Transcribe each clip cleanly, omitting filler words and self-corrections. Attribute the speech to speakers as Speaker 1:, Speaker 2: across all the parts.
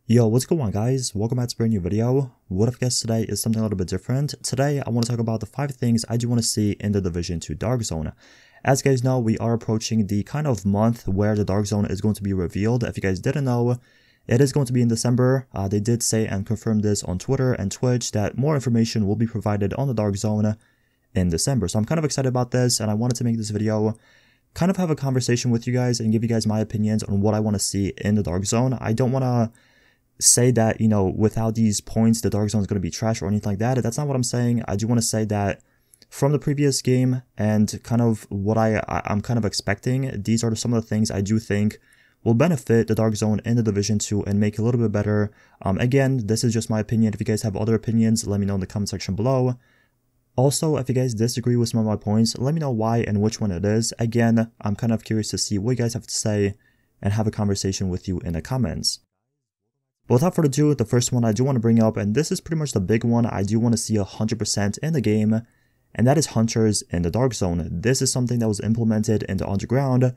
Speaker 1: Yo, what's going on guys? Welcome back to a brand new video. What if guys today is something a little bit different. Today I want to talk about the 5 things I do want to see in the Division 2 Dark Zone. As you guys know, we are approaching the kind of month where the Dark Zone is going to be revealed. If you guys didn't know, it is going to be in December. They did say and confirm this on Twitter and Twitch that more information will be provided on the Dark Zone in December. So I'm kind of excited about this, and I wanted to make this video kind of have a conversation with you guys and give you guys my opinions on what I want to see in the Dark Zone. I don't want to say that, you know, without these points, the Dark Zone is going to be trash or anything like that. That's not what I'm saying. I do want to say that from the previous game and kind of what I'm kind of expecting, these are some of the things I do think will benefit the Dark Zone in the Division 2 and make it a little bit better. Again, this is just my opinion. If you guys have other opinions, let me know in the comment section below. Also, if you guys disagree with some of my points, let me know why and which one it is. Again, I'm kind of curious to see what you guys have to say and have a conversation with you in the comments. But without further ado, the first one I do want to bring up, and this is pretty much the big one I do want to see 100% in the game, and that is Hunters in the Dark Zone. This is something that was implemented in the Underground,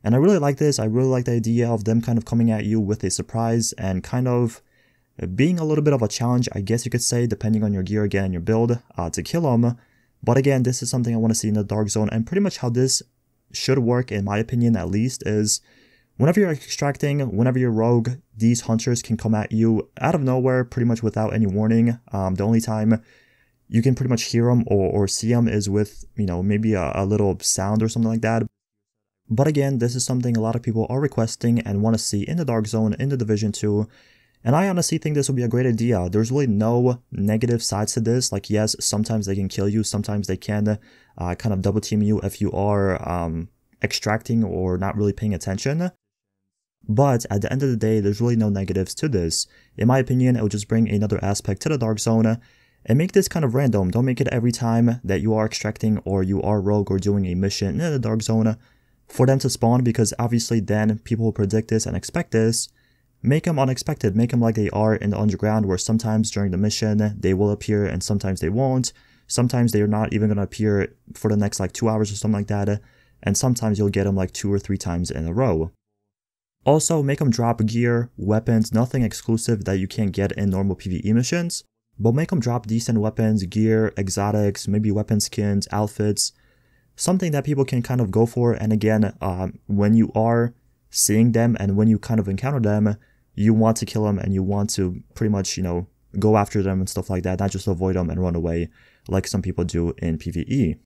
Speaker 1: and I really like this. I really like the idea of them kind of coming at you with a surprise and kind of being a little bit of a challenge, I guess you could say, depending on your gear again and your build, to kill them. But again, this is something I want to see in the Dark Zone, and pretty much how this should work, in my opinion at least, is whenever you're extracting, whenever you're rogue, these hunters can come at you out of nowhere, pretty much without any warning. The only time you can pretty much hear them or see them is with, you know, maybe a little sound or something like that. But again, this is something a lot of people are requesting and want to see in the Dark Zone, in the Division 2. And I honestly think this will be a great idea. There's really no negative sides to this. Like, yes, sometimes they can kill you. Sometimes they can kind of double team you if you are extracting or not really paying attention. But at the end of the day, there's really no negatives to this. In my opinion, it will just bring another aspect to the Dark Zone and make this kind of random. Don't make it every time that you are extracting or you are rogue or doing a mission in the Dark Zone for them to spawn, because obviously then people will predict this and expect this. Make them unexpected. Make them like they are in the Underground, where sometimes during the mission they will appear and sometimes they won't. Sometimes they're not even going to appear for the next like 2 hours or something like that. And sometimes you'll get them like 2 or 3 times in a row. Also, make them drop gear, weapons, nothing exclusive that you can't get in normal PvE missions, but make them drop decent weapons, gear, exotics, maybe weapon skins, outfits, something that people can kind of go for. And again, when you are seeing them and when you kind of encounter them, you want to kill them and you want to pretty much, you know, go after them and stuff like that, not just avoid them and run away like some people do in PvE.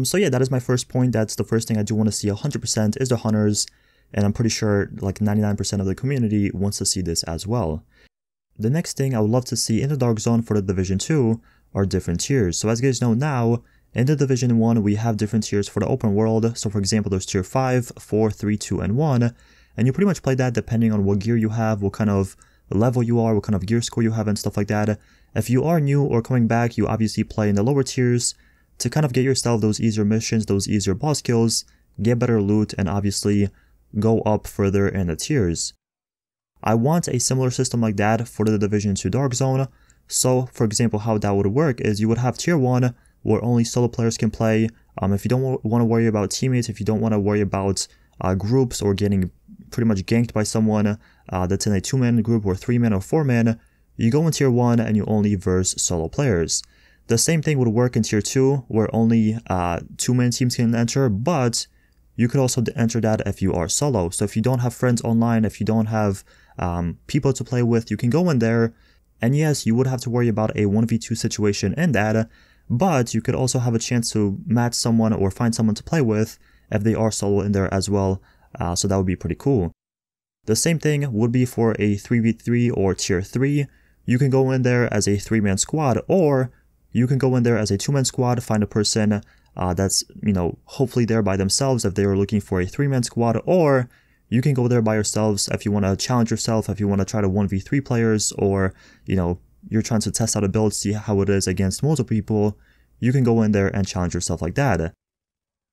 Speaker 1: So yeah, that is my first point. That's the first thing I do want to see 100% is the Hunters. And I'm pretty sure like 99% of the community wants to see this as well. The next thing I would love to see in the Dark Zone for the Division 2 are different tiers. So as you guys know now, in the Division 1 we have different tiers for the open world. So for example, there's tier 5, 4, 3, 2, and 1. And you pretty much play that depending on what gear you have, what kind of level you are, what kind of gear score you have and stuff like that. If you are new or coming back, you obviously play in the lower tiers to kind of get yourself those easier missions, those easier boss kills, get better loot, and obviously go up further in the tiers. I want a similar system like that for the Division 2 Dark Zone. So for example, how that would work is you would have tier 1 where only solo players can play. If you don't want to worry about teammates, if you don't want to worry about groups or getting pretty much ganked by someone that's in a 2-man group or 3-man or 4-man, you go in tier 1 and you only verse solo players. The same thing would work in tier 2 where only 2-man teams can enter, but you could also enter that if you are solo. So if you don't have friends online, if you don't have people to play with, you can go in there. And yes, you would have to worry about a 1v2 situation in that, but you could also have a chance to match someone or find someone to play with if they are solo in there as well. So that would be pretty cool. The same thing would be for a 3v3 or tier 3. You can go in there as a 3-man squad, or you can go in there as a 2-man squad, find a person that's, you know, hopefully there by themselves if they are looking for a 3-man squad, or you can go there by yourselves if you want to challenge yourself, if you want to try to 1v3 players, or, you know, you're trying to test out a build, see how it is against multiple people, you can go in there and challenge yourself like that.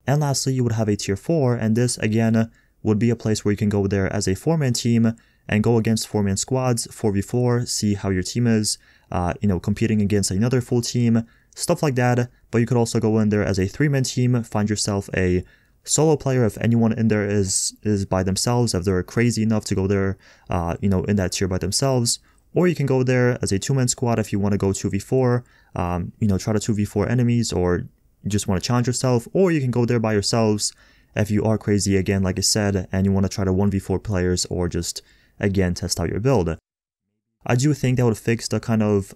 Speaker 1: And lastly, you would have a tier 4, and this again would be a place where you can go there as a 4-man team and go against 4-man squads, 4v4, see how your team is, you know, competing against another full team, stuff like that. But you could also go in there as a 3-man team, find yourself a solo player if anyone in there is by themselves, if they're crazy enough to go there, in that tier by themselves. Or you can go there as a 2-man squad if you want to go 2v4, try to 2v4 enemies, or you just want to challenge yourself. Or you can go there by yourselves if you are crazy, again, like I said, and you want to try to 1v4 players, or just, again, test out your build. I do think that would fix the kind of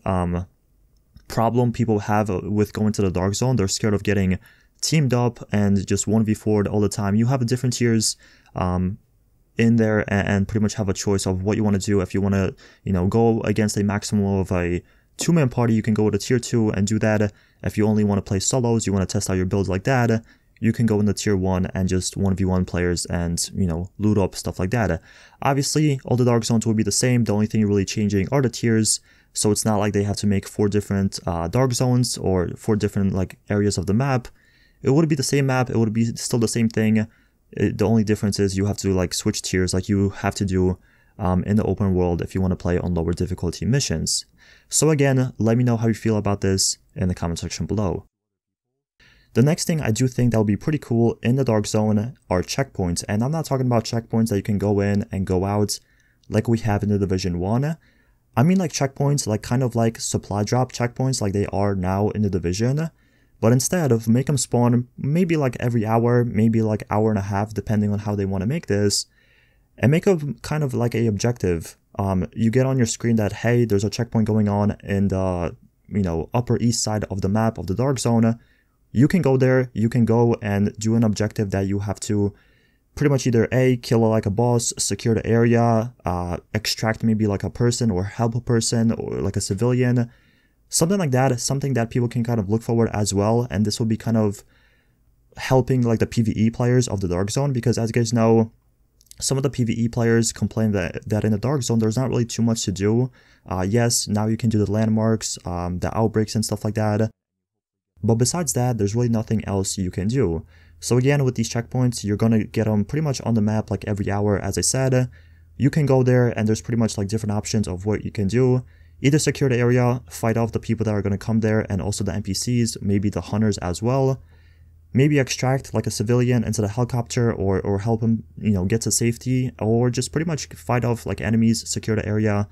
Speaker 1: problem people have with going to the Dark Zone. They're scared of getting teamed up and just 1v4'd all the time. You have different tiers in there, and pretty much have a choice of what you want to do. If you want to, go against a maximum of a 2-man party, you can go to tier 2 and do that. If you only want to play solos, you want to test out your builds like that, you can go into tier 1 and just 1v1 players and, loot up, stuff like that. Obviously, all the Dark Zones will be the same. The only thing really changing are the tiers. So it's not like they have to make 4 different Dark Zones or 4 different areas of the map. It would be the same map. It would be still the same thing. The only difference is you have to switch tiers like you have to do in the open world if you want to play on lower difficulty missions. So again, let me know how you feel about this in the comment section below. The next thing I do think that would be pretty cool in the Dark Zone are checkpoints, and I'm not talking about checkpoints that you can go in and go out like we have in the Division 1. I mean checkpoints, kind of like supply drop checkpoints like they are now in the Division, but instead of make them spawn maybe every hour, maybe hour and a half, depending on how they want to make this, and make them kind of like a objective. You get on your screen that, hey, there's a checkpoint going on in the, upper east side of the map of the Dark Zone. You can go there, you can go and do an objective that you have to pretty much either A, kill a boss, secure the area, extract maybe a person or help a person or a civilian, something like that, something that people can kind of look forward as well. And this will be kind of helping the PvE players of the Dark Zone, because as you guys know, some of the PvE players complain that in the Dark Zone there's not really too much to do. Yes, now you can do the landmarks, the outbreaks and stuff like that. But besides that, there's really nothing else you can do. So again, with these checkpoints, you're going to get them pretty much on the map every hour, as I said. You can go there and there's pretty much different options of what you can do. Either secure the area, fight off the people that are going to come there, and also the NPCs, maybe the hunters as well. Maybe extract a civilian into the helicopter, or help him, get to safety, or just pretty much fight off enemies, secure the area.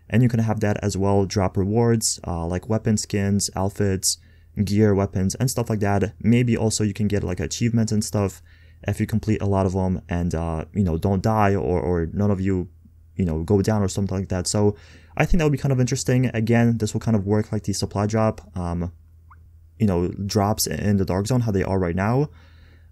Speaker 1: And you can have that as well, drop rewards, like weapon skins, outfits, gear, weapons, and stuff like that. Maybe also you can get achievements and stuff if you complete a lot of them and don't die, or none of you go down or something like that. So I think that would be kind of interesting. Again, this will kind of work like the supply drop drops in the Dark Zone, how they are right now,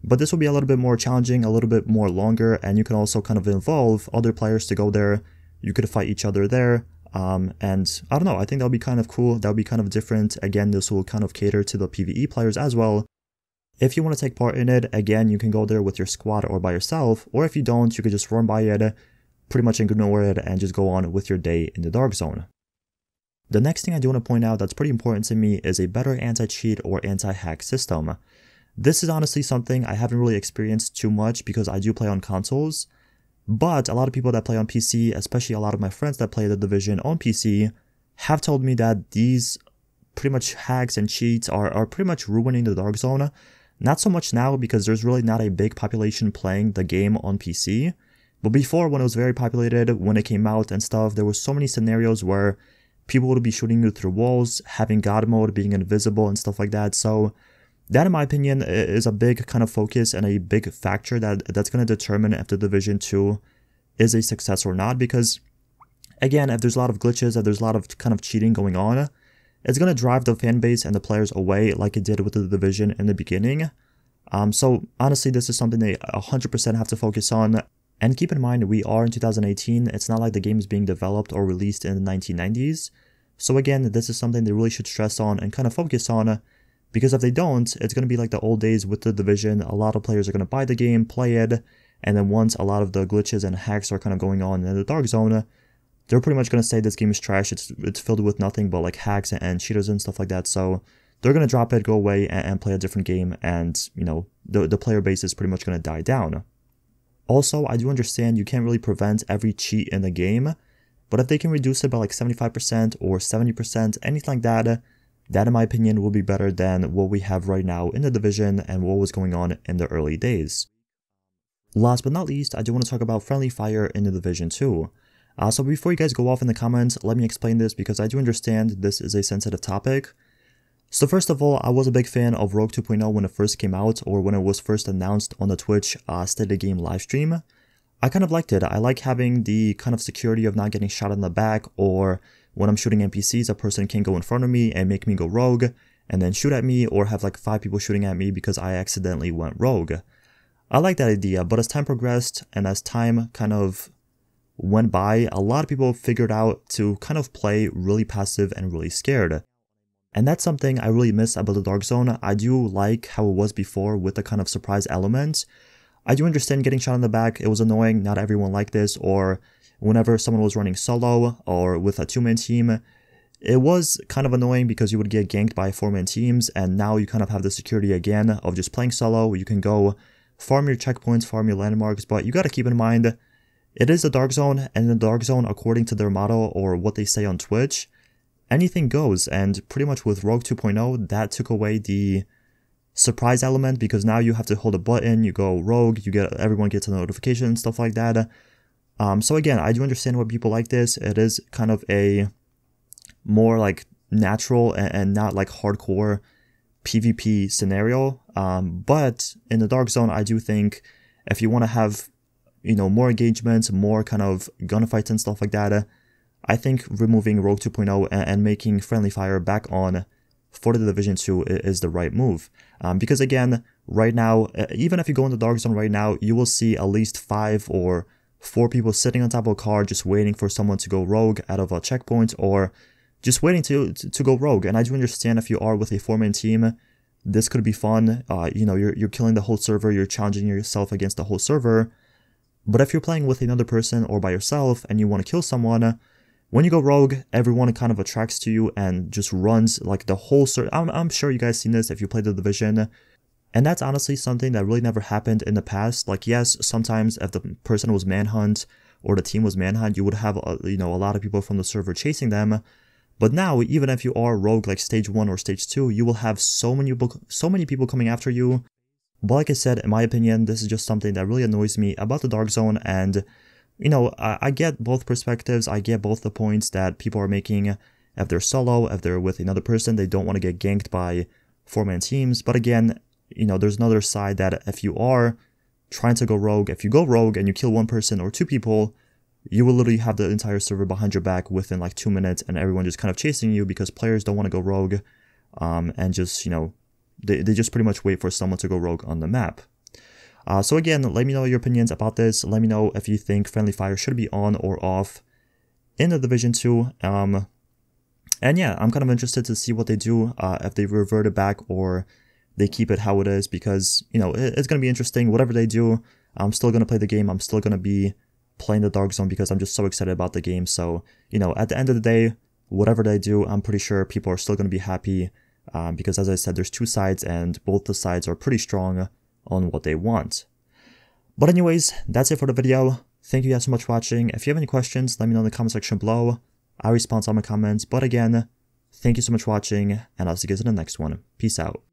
Speaker 1: but this will be a little bit more challenging, a little bit more longer, and you can also kind of involve other players to go there. You could fight each other there. And I don't know, I think that would be kind of cool. That would be kind of different. Again, this will kind of cater to the PvE players as well. If you want to take part in it, again, you can go there with your squad or by yourself, or if you don't, you could just run by it, pretty much ignore it, and just go on with your day in the Dark Zone. The next thing I do want to point out that's pretty important to me is a better anti-cheat or anti-hack system. This is honestly something I haven't really experienced too much because I do play on consoles. But a lot of people that play on PC, especially a lot of my friends that play the Division on PC, have told me that these pretty much hacks and cheats are pretty much ruining the Dark Zone. Not so much now because there's really not a big population playing the game on PC. But before, when it was very populated, when it came out and stuff, there were so many scenarios where people would be shooting you through walls, having God mode, being invisible and stuff like that. So that, in my opinion, is a big kind of focus and a big factor that's going to determine if the Division 2 is a success or not. Because, again, if there's a lot of glitches, if there's a lot of kind of cheating going on, it's going to drive the fan base and the players away like it did with the Division in the beginning. So, honestly, this is something they 100% have to focus on. And keep in mind, we are in 2018. It's not like the game is being developed or released in the 1990s. So, again, this is something they really should stress on and kind of focus on. Because if they don't, it's going to be like the old days with the Division. A lot of players are going to buy the game, play it, and then once a lot of the glitches and hacks are kind of going on in the Dark Zone, they're pretty much going to say this game is trash, it's filled with nothing but hacks and cheaters and stuff like that. So they're going to drop it, go away, and play a different game, and the player base is pretty much going to die down. Also, I do understand you can't really prevent every cheat in the game, but if they can reduce it by 75% or 70%, anything like that, that, in my opinion, will be better than what we have right now in the Division and what was going on in the early days. Last but not least, I do want to talk about friendly fire in the Division 2. So before you guys go off in the comments, let me explain this because I do understand this is a sensitive topic. So first of all, I was a big fan of Rogue 2.0 when it first came out, or when it was first announced on the Twitch State of Game livestream. I kind of liked it. I like having the kind of security of not getting shot in the back, or when I'm shooting NPCs, a person can go in front of me and make me go rogue, and then shoot at me, or have like 5 people shooting at me because I accidentally went rogue. I like that idea, but as time progressed and as time kind of went by, a lot of people figured out to kind of play really passive and really scared. And that's something I really miss about the Dark Zone. I do like how it was before with the kind of surprise element. I do understand getting shot in the back, it was annoying, not everyone liked this, or whenever someone was running solo or with a 2-man team, it was kind of annoying because you would get ganked by 4-man teams, and now you kind of have the security again of just playing solo. You can go farm your checkpoints, farm your landmarks, but you gotta keep in mind, it is the Dark Zone, and in the Dark Zone, according to their motto or what they say on Twitch, anything goes. And pretty much with Rogue 2.0, that took away the surprise element, because now you have to hold a button, you go rogue, everyone gets a notification, stuff like that. So again, I do understand why people like this. It is kind of a more like natural and not like hardcore PvP scenario. But in the Dark Zone, I do think if you want to have, more engagements, more kind of gunfights and stuff like that, I think removing Rogue 2.0 and making friendly fire back on for the Division 2 is the right move. Because again, right now, even if you go in the Dark Zone right now, you will see at least 5 or 4 people sitting on top of a car just waiting for someone to go rogue out of a checkpoint, or just waiting to go rogue. And I do understand if you are with a 4-man team, this could be fun. You're killing the whole server, you're challenging yourself against the whole server. But if you're playing with another person or by yourself and you want to kill someone, when you go rogue, everyone kind of attracts to you and just runs like the whole server. I'm sure you guys seen this if you played the Division. And that's honestly something that really never happened in the past. Like, yes, sometimes if the person was manhunt or the team was manhunt, you would have a lot of people from the server chasing them. But now, even if you are rogue like stage 1 or stage 2, you will have so many people coming after you. But like I said, in my opinion, this is just something that really annoys me about the Dark Zone. And I get both perspectives. I get both the points that people are making. If they're solo, if they're with another person, they don't want to get ganked by 4-man teams. But again, there's another side that if you are trying to go rogue, if you go rogue and you kill 1 person or 2 people, you will literally have the entire server behind your back within like 2 minutes, and everyone just kind of chasing you because players don't want to go rogue, and just, they just pretty much wait for someone to go rogue on the map. So again, let me know your opinions about this. Let me know if you think friendly fire should be on or off in the Division 2. And yeah, I'm kind of interested to see what they do, if they revert it back or they keep it how it is, because, it's going to be interesting. Whatever they do, I'm still going to play the game. I'm still going to be playing the Dark Zone because I'm just so excited about the game. So, at the end of the day, whatever they do, I'm pretty sure people are still going to be happy, because as I said, there's 2 sides and both the sides are pretty strong on what they want. But anyways, that's it for the video. Thank you guys so much for watching. If you have any questions, let me know in the comment section below. I respond to all my comments. But again, thank you so much for watching, and I'll see you guys in the next one. Peace out.